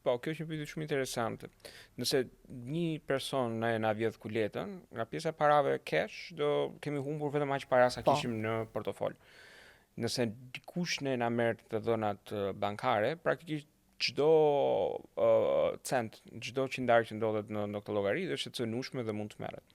Po, kjo është një pyetje shumë interesante. Nëse një person na vjedh kuletën, nga pjesa e parave cash, do kemi humbur vetëm aq para sa Po. kishim në portofol. Nëse dikush na merr të dhënat bankare, praktikisht çdo cent, çdo qindar që ndodhet në këtë llogari është e cënueshme dhe mund të merret.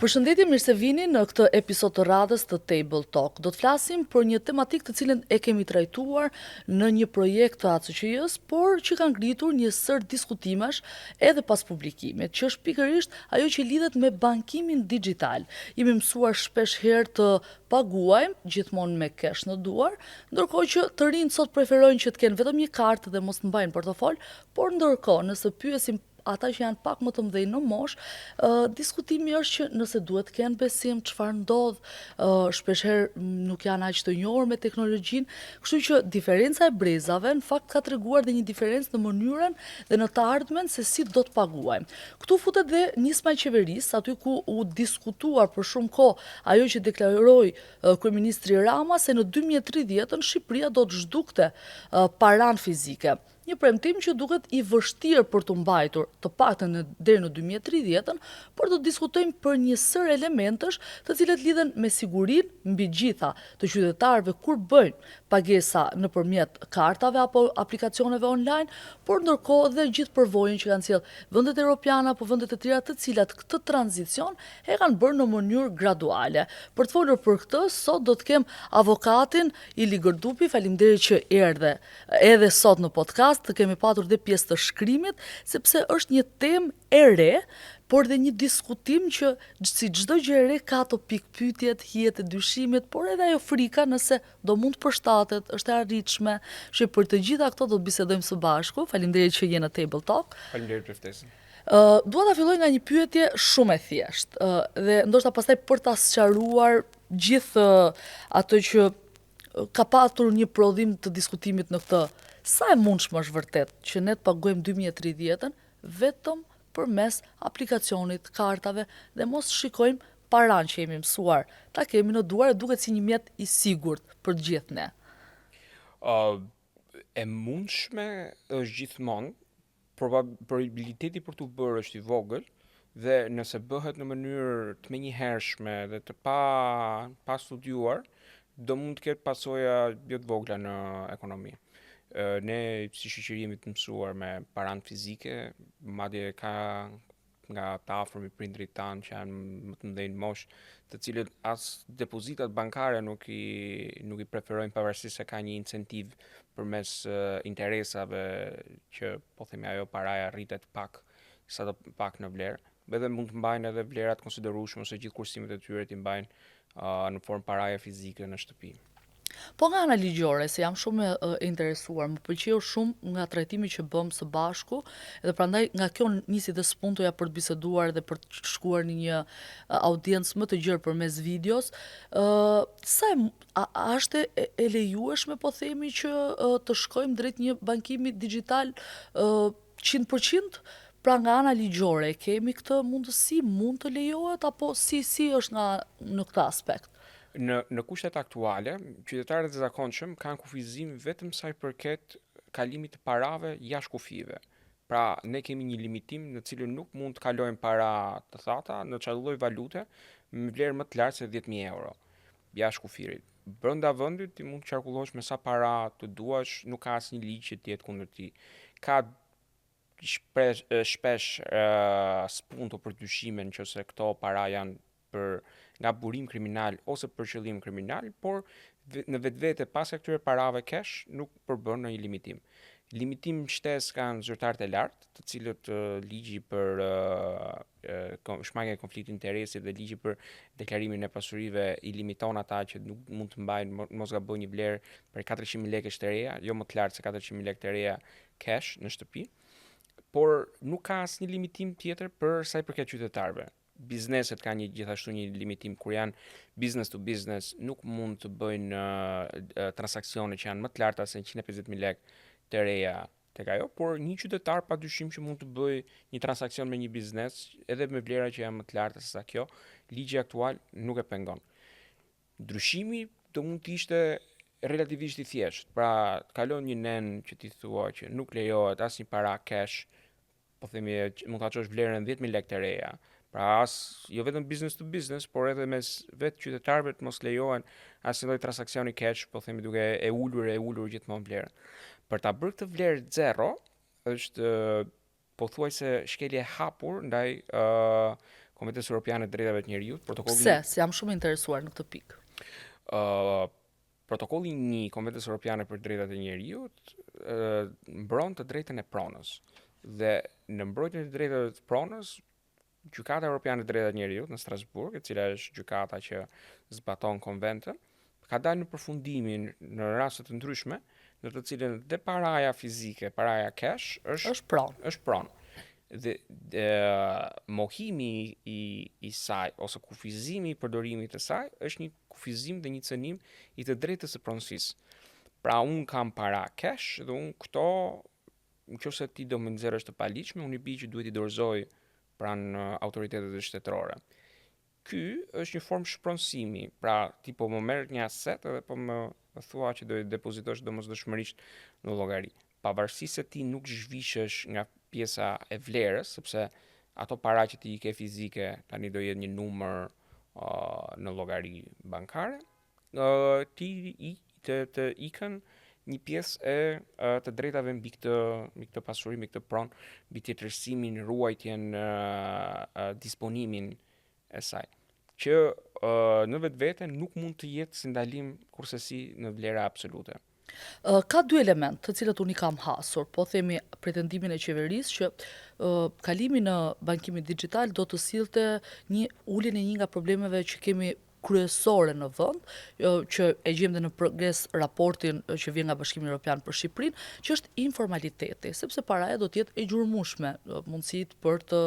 Përshëndetje, mirë se vini në këtë episod të radhës të Table Talk. Do të flasim për një tematikë të cilën e kemi trajtuar në një projekt të ACQ-s, por që kanë ngritur një sër diskutimesh edhe pas publikimit, që është pikërisht ajo që lidhet me bankimin digjital. Jemi mësuar shpesh herë të paguajmë gjithmonë me cash në duar, ndërkohë që të rinjt sot preferojnë që të kenë vetëm një kartë dhe mos të mbajnë portofol, por ndërkohë nëse pyesim ata që janë pak më të mëdhenj në moshë, diskutimi është që nëse duhet të kenë besim, çfarë ndodh, shpeshherë nuk janë aq të njohur me teknologjinë, kështu që diferenca e brezave në fakt ka treguar dhe një diferencë në mënyrën dhe në të ardhmen se si do të paguajmë. Këtu futet dhe nisma e qeverisë, aty ku u diskutuar për shumë kohë ajo që deklaroi kryeministri Rama se në 2030 Shqipëria do të zhdukte paran fizike. Një premtim që duket i vështirë për të mbajtur, të paktën deri në 2030, por do të diskutojmë për një sër elementësh të cilët lidhen me sigurinë mbi gjitha të qytetarëve kur bëjnë pagesa nëpërmjet kartave apo aplikacioneve online, por ndërkohë dhe gjithë përvojën që kanë sjellë vendet europiane apo vendet e tjera të cilat këtë tranzicion e kanë bërë në mënyrë graduale. Për të folur për këtë, sot do të kem avokatin Ili Gërdupi, faleminderit që erdhe edhe sot në podcast. Të kemi patur dhe pjesë të shkrimit, sepse është një temë e re, por dhe një diskutim që si çdo gjë e re ka ato pikpyetjet, hijet e dyshimit, por edhe ajo frika nëse do mund të përshtatet, është e arritshme, që për të gjitha këto do të bisedojmë së bashku. Faleminderit që je në Table Talk. Faleminderit për ftesën. Dua ta filloj nga një pyetje shumë e thjeshtë, dhe ndoshta pastaj për ta sqaruar gjithë ato që ka patur një prodhim të diskutimit në këtë. Sa e mundshme është vërtet që ne të paguajmë 2030-ën vetëm përmes aplikacionit, kartave dhe mos shikojmë paran që jemi mësuar ta kemi në duar, e duket si një mjet i sigurt për të gjithë ne. E mundshme është gjithmonë, probabiliteti për të bërë është i vogël, dhe nëse bëhet në mënyrë të menjëhershme dhe të pa studiuar, do mund të ketë pasoja jo të vogla në ekonomi. Ne si shoqëri jemi të mësuar me paran fizike, madje ka nga të afërm i prindrit tanë që janë më të mëdhenj moshë, të cilët as depozitat bankare nuk i preferojnë, pavarësisht se ka një incentiv përmes interesave që po themi ajo paraja rritet sa të pak në vlerë, edhe mund të mbajnë edhe vlerat konsiderueshme ose gjithë kursimet e tyre të mbajnë në formë paraje fizike në shtëpi. Po nga ana ligjore, se jam shumë e interesuar, më pëlqeu shumë nga trajtimi që bëm së bashku, edhe prandaj nga kjo nisi dhe spuntoja për të biseduar dhe për të shkuar në një audiencë më të gjerë përmes videos. A është e lejueshme, po themi, që të shkojmë drejt një bankimi digjital 100%? Pra nga ana ligjore, kemi këtë mundësi, mund të lejohet, apo si është në këtë aspekt? Në kushtet aktuale, qytetarët e zakonshëm kanë kufizim vetëm sa i përket kalimit të parave jashtë kufive. Pra, ne kemi një limitim në cilën nuk mund të kalojmë para të thata në çdo lloj valute me vlerë më të lartë se 10.000 euro jashtë kufirit. Brenda vendit ti mund të qarkullosh me sa para të duash, nuk ka asnjë ligj që të jetë kundër ti. Ka shpesh spunto për dyshimin nëse këto para janë nga burim kriminal ose për qëllim kriminal, por në vetvete pas këtyre parave cash nuk përbën në një limitim. Limitim shtesë kanë zyrtarët e lartë, të cilët ligji për shmangjen e konfliktit interesi dhe ligji për deklarimin e pasurive i limiton ata që nuk mund të mbajnë mos gaboj një vlerë për 400.000 lekë të reja, jo më të lartë se 400.000 lekë të reja cash në shtëpi, por nuk ka asnjë limitim tjetër për sa i përket qytetarëve. Bizneset kanë gjithashtu një limitim, kur janë business to business nuk mund të bëjnë transaksione që janë më të larta se 150.000 lekë të reja tek ajo, por një qytetar padyshim që mund të bëjë një transaksion me një biznes edhe me vlera që janë më të larta se sa kjo, ligji aktual nuk e pengon. Ndryshimi do mund të ishte relativisht i thjesht. Pra, kalon një nen që ti thua që nuk lejohet asnjë para cash, po themi mund ta çosh vlerën 10.000 lekë të reja. Pra jo vetëm business to business, por edhe mes vetë qytetarëve të mos lejohen asnjë lloj transaksioni cash, po themi duke e ulur gjithmonë vlerën. Për ta bërë këtë vlerë zero është pothuajse shkelje e hapur ndaj Komitesë Europiane të Drejtave të Njerëzit, protokolli. Pse? Se jam shumë interesuar në këtë pikë. Protokolli 1 i Komitesë Europiane për Drejtat e Njerëzit mbron të drejtën e pronës. Dhe në mbrojtjen e drejtave të pronës, Gjykata Europiane e Drejtave të Njerëzit në Strasburg, e cila është gjykata që zbaton konventën, ka dalë në përfundimin në raste të ndryshme, në të cilën dhe paraja fizike, paraja cash Është pronë. është pronë. Dhe mohimi i saj ose kufizimi i përdorimit të saj është një kufizim dhe një cënim i të drejtës së pronësisë. Pra unë kam para cash dhe unë këto, nëse ti do më nxjerrësh të paligjshme, unë i bi që duhet i dorëzoj pranë autoritetet shtetërore. Ky është një formë shpronësimi, pra ti po më merr një aset edhe po më thua që do i depozitosh domosdoshmërisht në llogari. Pavarësisht se ti nuk zhvishesh nga pjesa e vlerës, sepse ato para që ti i ke fizike tani do jetë një numër në llogari bankare, ti të ikën një pjesë e të drejtave mbi këtë pasuri, mbi këtë pronë, mbi tjetërsimin, ruajtjen, disponimin e saj. Që në vetvete nuk mund të jetë si ndalim kursesi në vlera absolute. Ka dy element të cilët unë i kam hasur, po themi pretendimin e qeverisë që kalimi në bankimin digital do të sillte uljen e një nga problemeve që kemi kryesore në vend, që e gjejmë dhe në progres raportin që vjen nga Bashkimi Evropian për Shqipërinë, që është informaliteti, sepse paraja do të jetë e gjurmueshme, mundësitë për të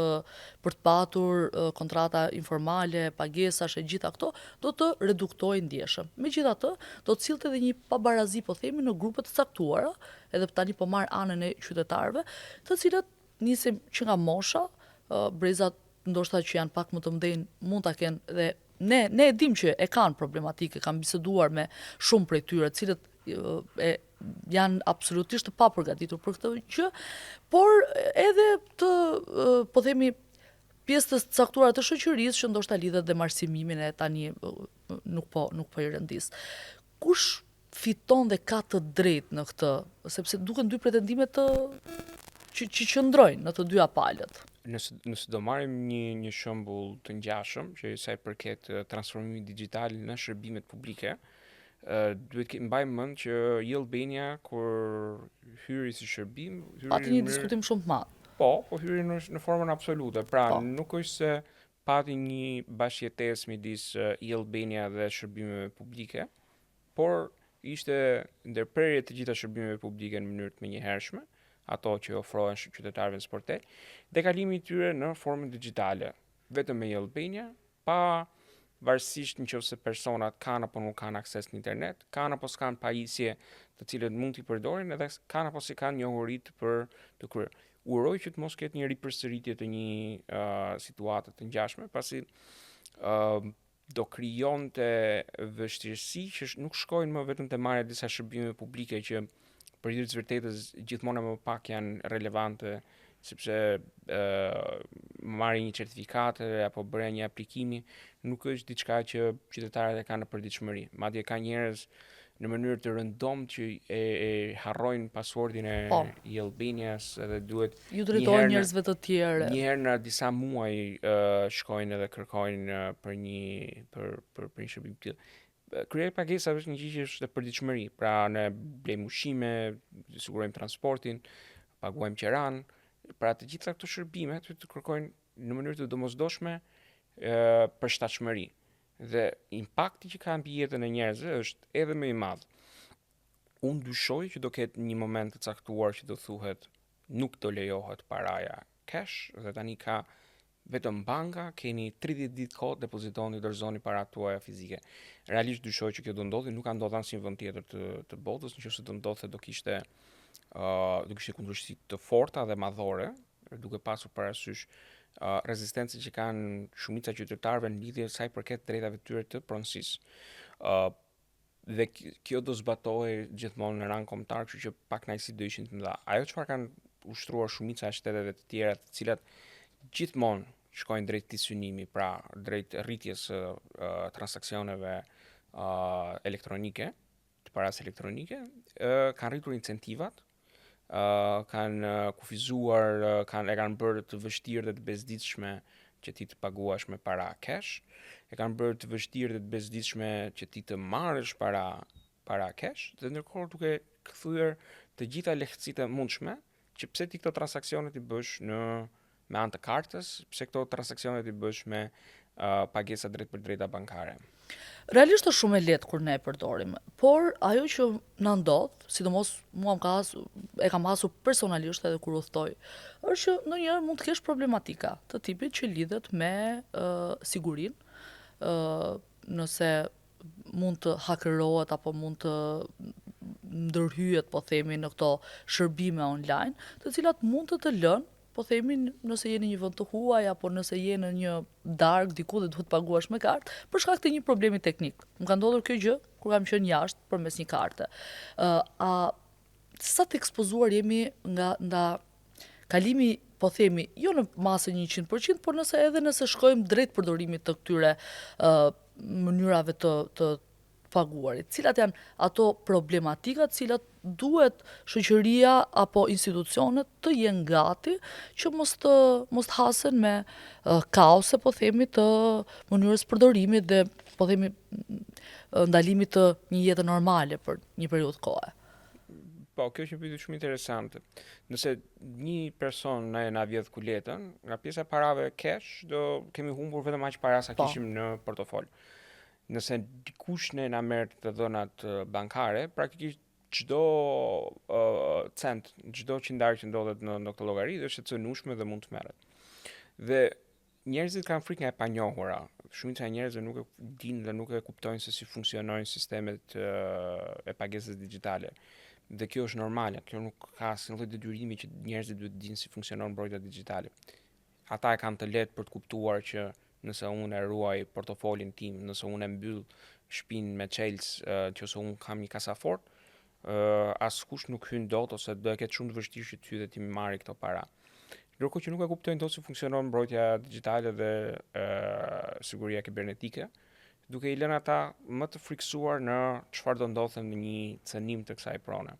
patur kontrata informale, pagesash e gjitha këto do të reduktojnë ndjeshëm. Megjithatë, do të sillte edhe një pabarazi, po themi, në grupe të caktuara, edhe tani po marr anën e qytetarëve, të cilët nisim që nga mosha, brezat ndoshta që janë pak më të mëdhenj mund ta kenë dhe ne e dim që e kanë problematike, kam biseduar me shumë prej tyre, cilët janë absolutisht të papërgatitur për këtë gjë, por edhe të, po themi, pjesë të caktuara të shoqërisë që ndoshta lidhet dhe marsimimin e tani nuk po i rëndis. Kush fiton dhe ka të drejtë në këtë, sepse duken dy pretendime që qëndrojnë në të dyja palët. Nëse do marrim një shembull të ngjashëm që sa i përket transformimit digjital në shërbimet publike, duhet mbajmë mend që Albania kur hyri si shërbim, Pati një diskutim shumë të madh. Po hyri në formën absolute. Pra nuk është se pati një bashkëjetesë midis Albania dhe shërbimeve publike, por ishte ndërprerje të gjitha shërbimeve publike në mënyrë të menjëhershme, ato që ofrohen qytetarëve në sportel, dhe kalimi i tyre në formën digjitale, vetëm me Albania, pa varësisht nëse personat kanë apo nuk kanë akses në internet, kanë apo s'kan pajisje të cilët mund t'i përdorin, edhe kanë apo si kanë njohuri për të kryer. Uroj që të mos ketë një ripërsëritje të një situate të ngjashme, pasi do krijonte vështirësi që nuk shkojnë më vetëm te marrja disa shërbime publike që për hir të vërtetës gjithmonë më pak janë relevante, sepse marrja një certifikate apo bërja një aplikimi nuk është diçka që qytetarët e kanë në përditshmëri. Madje ka njerëz në mënyrë të rëndomt që e harrojnë passwordin e Albanias edhe duhet ju drejtohen njerëzve të tjerë. Një herë në disa muaj shkojnë edhe kërkojnë për një shërbim të tillë. Kryerja e pagesave është një gjë që është e përditshmëri. Pra ne blejmë ushqime, sigurojmë transportin, paguajmë qeran, pra të gjitha këto shërbime të kërkojnë në mënyrë të domosdoshme përshtatshmëri. Dhe impakti që ka mbi jetën e njerëzve është edhe më i madh. Unë dyshoj që do ketë një moment të caktuar që do thuhet nuk do lejohet paraja cash dhe tani ka vetëm banka, keni 30 ditë kohë depozitoni, dorëzoni paratë tuaja fizike. Realisht dyshoj që kjo do ndodhi, nuk ka ndodhur asnjë vend tjetër të botës, nëse do ndodhte do kishte kundërshti të forta dhe madhore, duke pasur parasysh rezistencën që kanë shumica qytetarëve në lidhje sa i përket drejtave të tyre të pronësisë. Dhe kjo do zbatohej gjithmonë në rang kombëtar, kështu që pak kënaqësi do ishin të mëdha. Ajo çfarë kanë ushtruar shumica e shteteve të tjera, të cilat gjithmonë shkojnë drejt këtij synimi, pra drejt rritjes së transaksioneve elektronike, të parasë elektronike, kanë rritur incentivat, kanë kufizuar, e kanë bërë të vështirë dhe të bezditshme që ti të paguash me para cash, e kanë bërë të vështirë dhe të bezditshme që ti të marrësh para cash, dhe ndërkohë duke kthyer të gjitha lehtësitë e mundshme që pse ti këto transaksione ti bësh me anë të kartës, pse këto transaksione ti bësh me pagesa drejt për drejta bankare. Realisht është shumë e lehtë kur ne e përdorim, por ajo që na ndodh, sidomos mua e kam hasur personalisht edhe kur udhtoj, është që ndonjëherë mund të kesh problematika të tipit që lidhet me sigurinë, nëse mund të hakerohet apo mund të ndërhyjet, po themi, në këto shërbime online, të cilat mund të lënë, po themi, nëse je në një vend të huaj apo nëse je në një darkë diku dhe duhet paguash me kartë, për shkak të një problemi teknik. Më ka ndodhur kjo gjë kur kam qenë jashtë përmes një karte. Sa të ekspozuar jemi nga kalimi, po themi, jo në masën 100%, por nëse shkojmë drejt përdorimit të këtyre mënyrave të paguarit. Cilat janë ato problematikat cilat duhet shoqëria apo institucionet të jenë gati që mos të hasen me kaose, po themi, të mënyrës përdorimit dhe, po themi, ndalimit të një jete normale për një periudhë kohe. Po, kjo është një pyetje shumë interesante. Nëse një person na vjedh kuletën, nga pjesa e parave cash, do kemi humbur vetëm aq para sa kishim në portofol. Nëse dikush na merr të dhënat bankare, praktikisht çdo cent, çdo qindarë që ndodhet në këtë llogari është e cënueshme dhe mund të merret. Dhe njerëzit kanë frikë nga e panjohura. Shumica e njerëzve nuk e dinë dhe nuk e kuptojnë se si funksionojnë sistemet e pagesës digjitale. Dhe kjo është normale, kjo nuk ka asnjë lloj detyrimi që njerëzit duhet të dinë si funksionon mbrojtja digjitale. Ata e kanë të lehtë për të kuptuar që nëse unë e ruaj portofolin tim, nëse unë e mbyll shtëpinë me çelës, nëse unë kam një kasafort, askush nuk hyn dot ose do e ketë shumë të vështirë që ty dhe ti marrë këto para. Ndërkohë që nuk e kuptojnë dot si funksionon mbrojtja digjitale dhe siguria kibernetike, duke i lënë ata më të friksuar në çfarë do ndodhte në një cënim të kësaj prone.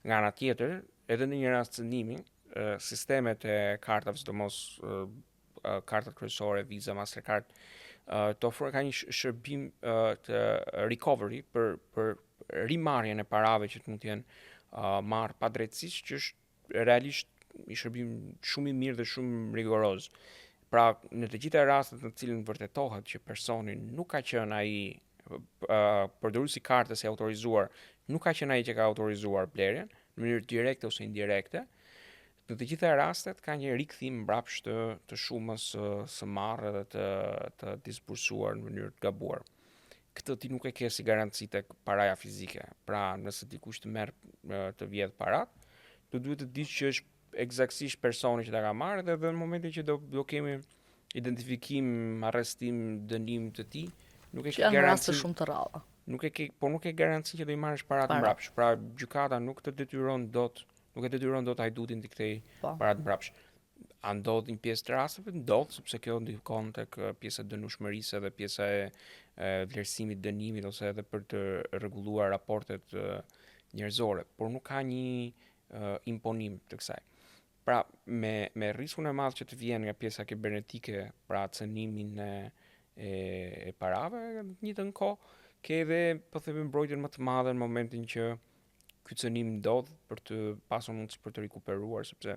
Nga ana tjetër, edhe në një rast cënimi, sistemet e kartave, sidomos kartat kryesore, Visa, Mastercard, të ofrojnë ka një shërbim të recovery për rimarrjen e parave që të mund të jenë marrë padrejtësisht, që është realisht një shërbim shumë i mirë dhe shumë rigoroz. Pra, në të gjitha rastet në të cilën vërtetohet që personi nuk ka qenë ai përdoruesi i kartës e autorizuar, nuk ka qenë ai që ka autorizuar blerjen në mënyrë direkte ose indirekte, në të gjitha rastet ka një rikthim mbrapsht të shumës së marrë dhe të disbursuar në mënyrë të gabuar. Këtë ti nuk e ke si garanci tek paraja fizike. Pra, nëse dikush të merr të vjedh parat, duhet të dish që është eksaktësisht personi që ta ka marrë dhe në momentin që do kemi identifikim, arrestim, dënim të tij, nuk e ke garanci. Janë raste shumë të rralla. Nuk e garanci që do i marrësh parat mbrapsht. Pra, gjykata nuk të detyron dot hajdutin të kthej parat mbrapsht. A ndodh një pjesë të rasteve? Ndodh, sepse kjo ndikon tek pjesa e dënueshmërisë dhe pjesa e vlerësimit dënimit ose edhe për të rregulluar raportet njerëzore, por nuk ka një imponim të kësaj. Pra, me rrezikun e madh që të vjen nga pjesa kibernetike, pra cënimin e parave, në të njëjtën kohë ke edhe, po themi, mbrojtjen më të madhe në momentin që ky cënim ndodh për të pasur mundësi për të rikuperuar, sepse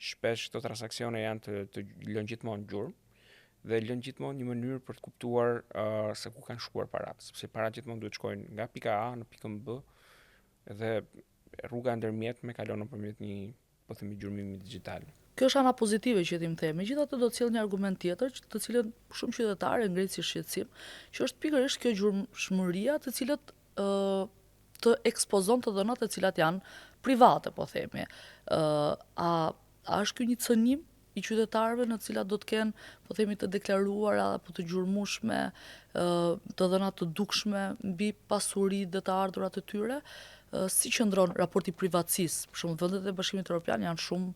shpesh këto transaksione janë të lënë gjithmonë gjurmë dhe lënë gjithmonë një mënyrë për të kuptuar se ku kanë shkuar parat, sepse parat gjithmonë duhet shkojnë nga pika A në pikën B dhe rruga ndërmjetme kalon nëpërmjet një, po themi, gjurmimi digjital. Kjo është ana pozitive që tim them. Megjithatë do të sjell një argument tjetër, të cilën shumë qytetarë ngrihen si shqetësim, që është pikërisht kjo gjurmshmëria, të cilët të ekspozon të dhënat të cilat janë private, po themi. A është ky një cënim i qytetarëve në të cilat do të kenë, po themi, të deklaruara apo të gjurmueshme, të dhëna të dukshme mbi pasuritë dhe të ardhurat e tyre. Si qëndron raporti privatësisë? Për shembull, vendet e Bashkimit Evropian janë shumë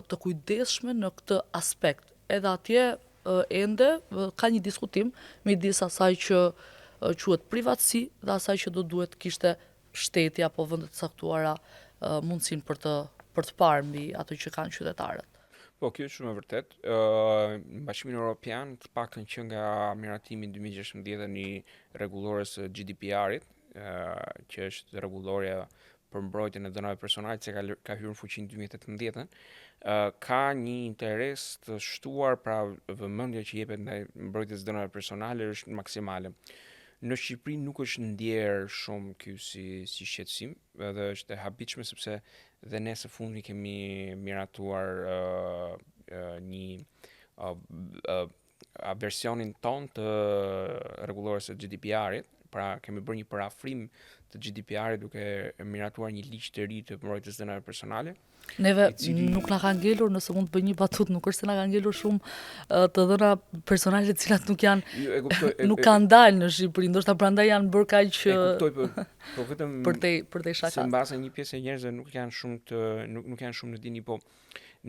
të kujdesshme në këtë aspekt. Edhe atje ende ka një diskutim midis asaj që quhet privatësi dhe asaj që do duhet kishte shteti apo vendet e caktuara mundësinë për të parë mbi ato që kanë qytetarët. Po, kjo është shumë e vërtet. Bashkimi Evropian, të paktën që nga miratimi 2016 një rregullores së GDPR-it, që është rregulloria për mbrojtjen e dhënave personale që ka hyrë në fuqi në 2018, ka një interes të shtuar, pra vëmendja që jepet ndaj mbrojtjes së dhënave personale është maksimale. Në Shqipëri nuk është ndjerë shumë ky si shqetësim, edhe është e habitshme sepse dhe ne së fundi kemi miratuar versionin ton të rregullores së GDPR-it, pra kemi bërë një parafrim të GDPR-it duke miratuar një ligj të ri të mbrojtjes së dhënave personale. Neve nuk na ka ngelur, nëse mund të bëj një batut, nuk është se na ka ngelur shumë të dhëna personale të cilat nuk kanë dalë në Shqipëri, ndoshta prandaj janë bërë kaq po vetëm për te shakat. Se mbase një pjesë e njerëzve nuk janë shumë në dini, po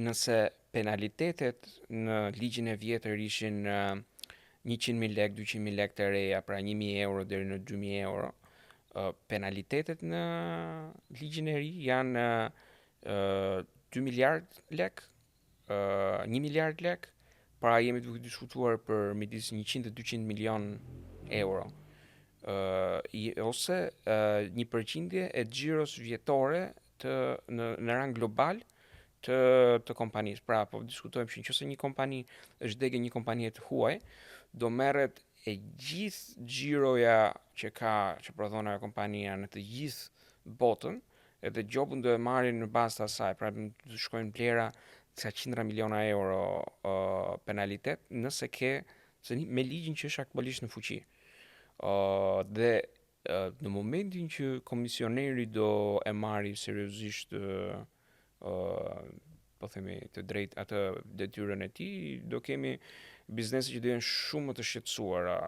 nëse penalitetet në ligjin e vjetër ishin 100.000 lekë, 200.000 lekë të reja, pra 1.000 euro deri në 2.000 euro, penalitetet në ligjin e ri janë 2 miliard lek, 1 miliard lek, pra jemi duke diskutuar për midis 100 dhe 200 milion euro. Ose një përqindje e xhiros vjetore në rang global të kompanisë. Pra, po diskutojmë që nëse një kompani është degë një kompanie të huaj, do merret e gjithë xhiroja që prodhon ajo kompania në të gjithë botën, edhe gjobën do e marrin në bazë të asaj, pra do shkojnë vlera ca qindra miliona euro penalitet nëse me ligjin që është aktualisht në fuqi. Dhe në momentin që komisioneri do e marri seriozisht po themi të drejt atë detyrën e tij, do kemi biznese që do jenë shumë më të shqetësuara.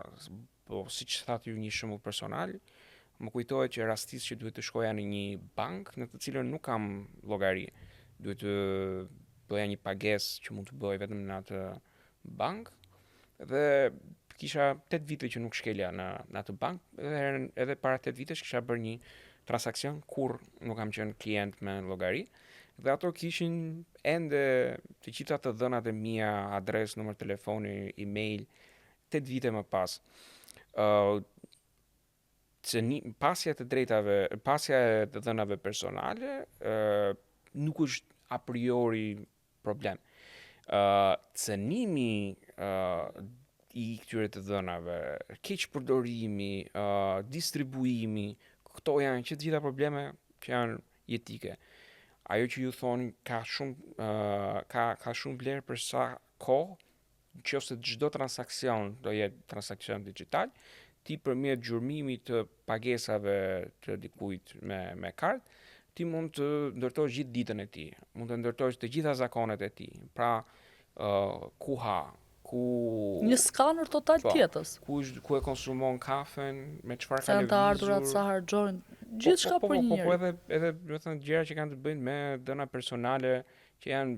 Po siç thatë ju një shembull personal, më kujtohet që rastisht që duhet të shkoja në një bank në të cilën nuk kam llogari. Duhet të bëja një pagesë që mund të bëj vetëm në atë bank, dhe kisha 8 vite që nuk shkelja në atë bank, edhe para 8 vitesh kisha bërë një transakcion kur nuk kam qenë klient me llogari, dhe ato kishin ende të gjitha të dhënat e mia, adresë, numër telefoni, email, 8 vite më pas. Pasja e të dhënave personale nuk është a priori problem. Cënimi i këtyre të dhënave, keq përdorimi, distribuimi, këto janë që të gjitha probleme që janë jetike. Ajo që ju thoni ka shumë vlerë për sa kohë, nëse çdo transakcion do jetë transakcion digital, ti përmjet gjurmimit të pagesave të dikujt me kartë, ti mund të ndërtosh gjithë ditën e tij, mund të ndërtosh të gjitha zakonet e tij. Pra, ku ha, një skaner total tjetës. Ku e konsumon kafen, me çfarë ka lëvizur, sa të ardhurat, sa harxojnë, gjithçka për një njeri. Po edhe do të thënë gjëra që kanë të bëjnë me dhëna personale që janë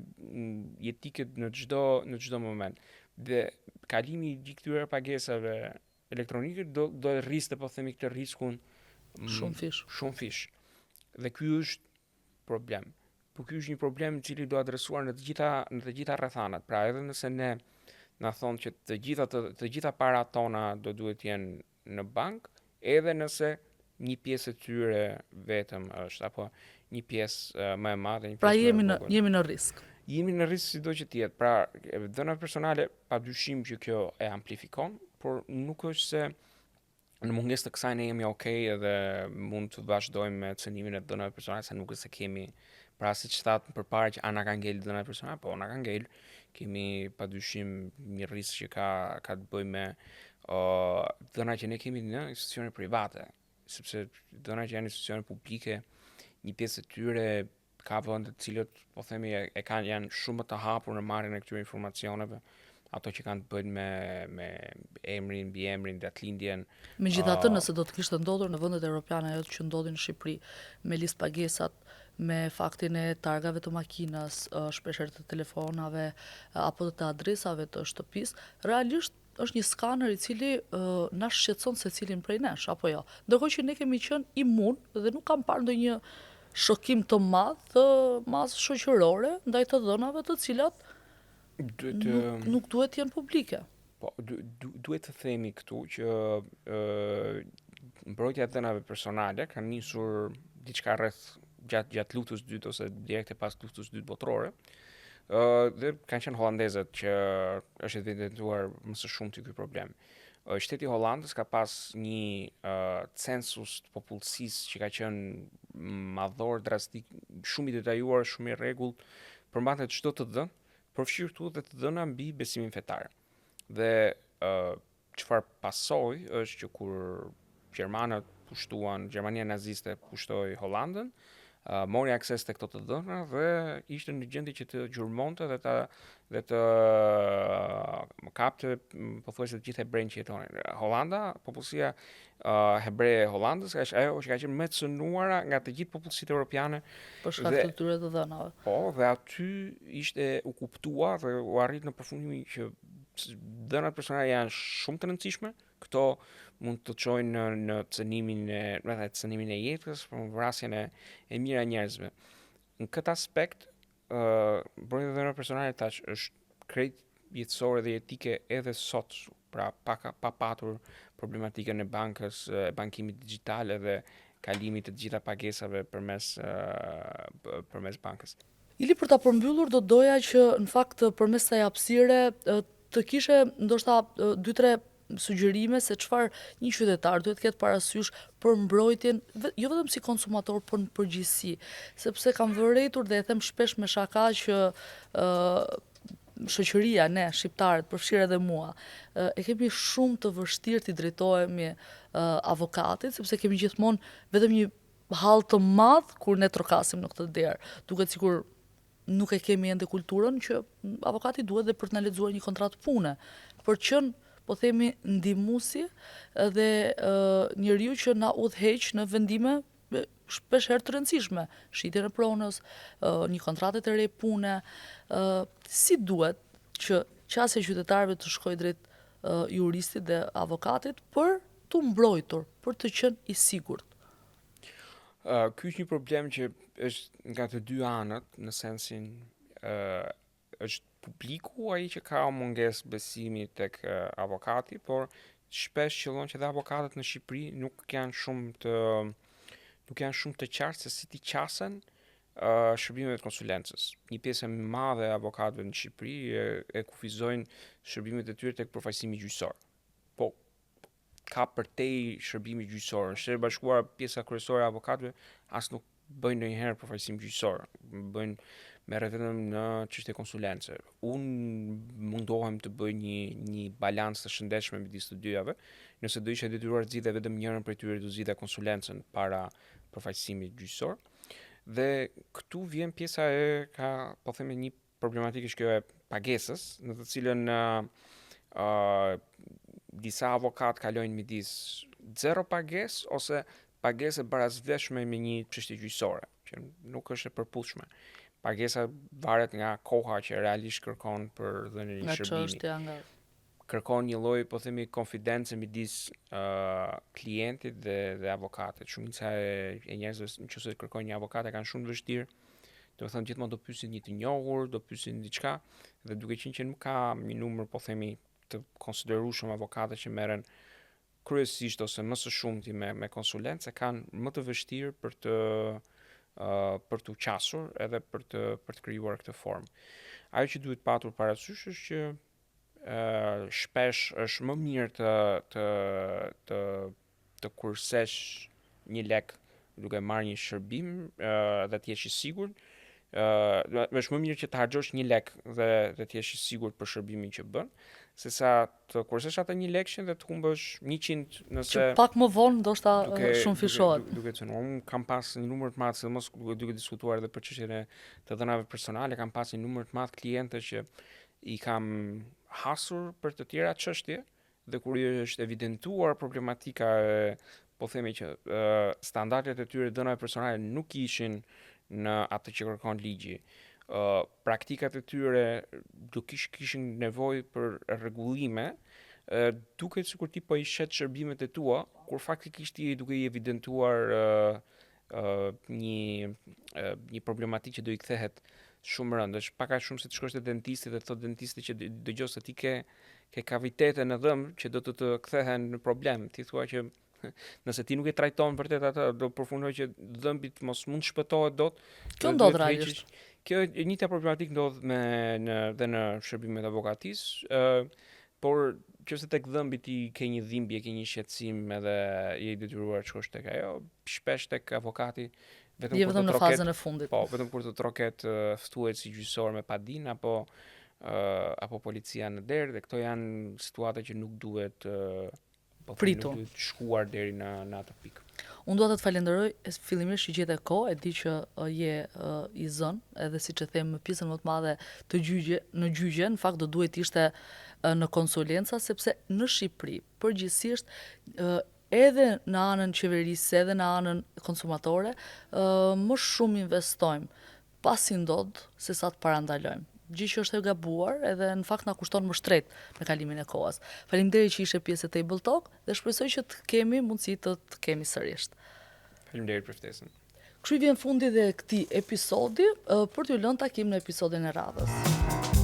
jetike në çdo moment. Dhe kalimi i këtyre pagesave elektronike do rriste, po themi, këtë riskun shumë fish. Dhe ky është problem. Po ky është një problem i cili do adresuar në të gjitha rrethanat. Pra, edhe nëse ne na thonë që të gjitha parat tona do duhet jenë në bank, edhe nëse një pjesë e tyre vetëm është, apo një pjesë më e madhe, një pjesë pra jemi në risk. Jemi në risk sido që tjetë. Pra, dhënat personale padyshim që kjo e amplifikon, por nuk është se në mungesë të kësaj ne jemi okay edhe mund të vazhdojmë me cënimin e dhënave personale, se nuk është se kemi, pra siç thatë përpara që ana ka ngel dhënat personale, po na ka ngel, kemi padyshim një risk që ka të bëjë me dhënat që ne kemi në institucione private, sepse dhënat që janë institucione publike, një pjesë e tyre ka vende të cilët po themi janë shumë më të hapur në marrjen e këtyre informacioneve, ato që kanë të bëjnë me emrin, mbiemrin, datëlindjen. Megjithatë, nëse do të kishte ndodhur në vendet europiane ajo që ndodhi në Shqipëri me listë pagesat, me faktin e targave të makinës, shpeshherë të telefonave apo të adresave të shtëpisë, realisht është një skaner i cili na shqetëson secilin prej nesh, apo jo. Ndërkohë që ne kemi qenë imun dhe nuk kam parë ndonjë shokim të madh të masës shoqërore ndaj të dhënave të cilat nuk duhet të jenë publike. Po, duhet të themi këtu që mbrojtja e dhënave personale ka nisur diçka rreth gjatë luftës së dytë ose direkte pas luftës së dytë botërore. Dhe kanë qenë holandezët që është evidentuar më së shumti ky problem. Shteti i Hollandës ka pas një census të popullsisë që ka qenë madhor, drastik, shumë i detajuar, shumë i rregullt, përmbante çdo të dhënë, përfshirë këtu dhe të dhëna mbi besimin fetar. Dhe çfarë pasoi është që kur Gjermania naziste pushtoi Hollandën, mori akses te këto të dhëna dhe ishte në gjendje që të gjurmonte dhe të kapte pothuajse të gjithë hebrejnë që jetonin. Holanda, popullsia hebreje e Hollandës është ajo që ka qenë më e cënuara nga të gjithë popullsitë europiane Për shkak të këtyre të dhënave. Po, dhe aty u kuptua dhe u arrit në përfundimin që dhënat personale janë shumë të rëndësishme. Këto mund të çojnë në cënimin e jetës, për vrasjen e mirë e njerëzve. Në këtë aspekt, mbrojtja e dhënave personale tash është krejt jetësore dhe etike edhe sot, pra pa patur problematikën e bankës, e bankimit digital edhe kalimit të gjitha pagesave përmes bankës. Ili, për ta përmbyllur, do doja që në fakt përmes kësaj hapësire të kishe ndoshta 2-3 sugjerime se çfarë një qytetar duhet ketë parasysh për mbrojtjen, jo vetëm si konsumator, por në përgjithësi, sepse kam vërejtur dhe e them shpesh me shaka që shoqëria, ne shqiptarët, përfshirë edhe mua, e kemi shumë të vështirë të drejtohemi avokatit, sepse kemi gjithmonë vetëm një hall të madh kur ne trokasim në këtë derë. Duket sikur nuk e kemi ende kulturën që avokati duhet dhe për të na lexuar një kontratë pune, për qenë, po themi, ndihmuesi dhe njeriu që na udhëheq në vendime shpesh herë të rëndësishme, shitjen e pronës, një kontrate të re pune, si duhet që qasja e qytetarëve të shkojë drejt juristit dhe avokatit për të mbrojtur, për të qenë i sigurt. Ky është një problem që është nga të dy anët, në sensin është publiku ai që ka mungesë besimi tek avokati, por shpesh qëllon që dhe avokatët në Shqipëri nuk janë shumë të qartë se si t'i qasen shërbimet e konsulencës. Një pjesë e madhe e avokatëve në Shqipëri e kufizojnë shërbimet e tyre tek përfaqësimi gjyqësor. Po ka përtej shërbimi gjyqësor. Në Shtetet e Bashkuara pjesa kryesore e avokatëve as nuk bëjnë ndonjëherë përfaqësim gjyqësor. Bëjnë merret vetëm në çështje konsulence. Unë mundohem të bëj një balancë të shëndetshme midis të dyjave. Nëse do isha detyruar të zgjidhja vetëm njërin prej tyre, do zgjidhja konsulencën para përfaqësimit gjyqësor. Dhe këtu vjen pjesa po themi, një problematikë është kjo e pagesës, në të cilën disa avokat kalojnë midis 0 pagesë ose pagesë barazveshme me një çështje gjyqësore, që nuk është e përputhshme. Pagesa varet nga koha që realisht kërkon për dhënien e shërbimit. Kërkon një lloj, po themi, konfidencë midis klientit dhe avokatit. Shumica e njerëzve nëse kërkojnë një avokat e kanë shumë vështirë. Do të thonë gjithmonë do pyesin një të njohur, do pyesin diçka, dhe duke qenë që nuk ka një numër, po themi, të konsiderueshëm avokate që merren kryesisht ose më së shumti me konsulencë, kanë më të vështirë për të qasur edhe për të krijuar këtë formë. Ajo që duhet patur parasysh është që shpesh është më mirë të kursesh 1 lek duke marrë një shërbim dhe të jesh i sigurt. Është më mirë që të harxhosh 1 lek dhe të jesh i sigurt për shërbimin që bën, sesa të kursesh atë 1 lekëshin dhe të humbësh 100 nëse Që pak më vonë ndoshta shumë fishohet. Duke cënuar, unë kam pas një numër të madh, sidomos duke diskutuar edhe për çështjen e të dhënave personale, kam pas një numër të madh klientë që i kam hasur për të tjera çështje dhe kur i është evidentuar problematika po themi që standardet e tyre dhënave personale nuk ishin në atë që kërkon ligji. Praktikat e tyre kishin nevojë për rregullime, duket sikur ti po i shet shërbimet e tua, kur faktikisht ti duke i evidentuar një problematikë që do i kthehet shumë rënd. Është pak a shumë se të shkosh te dentisti dhe të thotë dentisti që dëgjoj se ti ke kavitete në dhëmb që do të kthehen në problem. Ti thua që nëse ti nuk e trajton vërtet atë, do përfundoj që dhëmbi mos mund shpëtohet dot. Kjo ndodh realisht. Kjo e njëjta problematikë ndodh dhe në shërbimet avokatisë, por nëse tek dhëmbi ti ke një dhimbje, ke një shqetësim edhe je i detyruar të shkosh tek ajo, shpesh tek avokati vetëm në fazën e fundit. Po, vetëm kur të troket ftuesi gjyqësor me padin apo policia në derë, dhe këto janë situata që nuk duhet pritur, nuk duhet shkuar deri në atë pikë. Unë dua të të falenderoj fillimisht që gjete kohë, e di që je i zënë, edhe siç e them pjesën më të madhe të gjyqje, në fakt do duhet ishte në konsulenca, sepse në Shqipëri përgjithsisht edhe në anën qeverisë, edhe në anën konsumatore, më shumë investojmë pasi ndodh se sa të parandalojmë. Gjë që është e gabuar edhe në fakt na kushton më shtret me kalimin e kohës. Faleminderit që ishe pjesë e Table Talk dhe shpresoj që të kemi mundësi të kemi sërish. Faleminderit për ftesën. Kështu vjen fundi dhe këtij episodi, për t'ju lënë takim në episodin e radhës.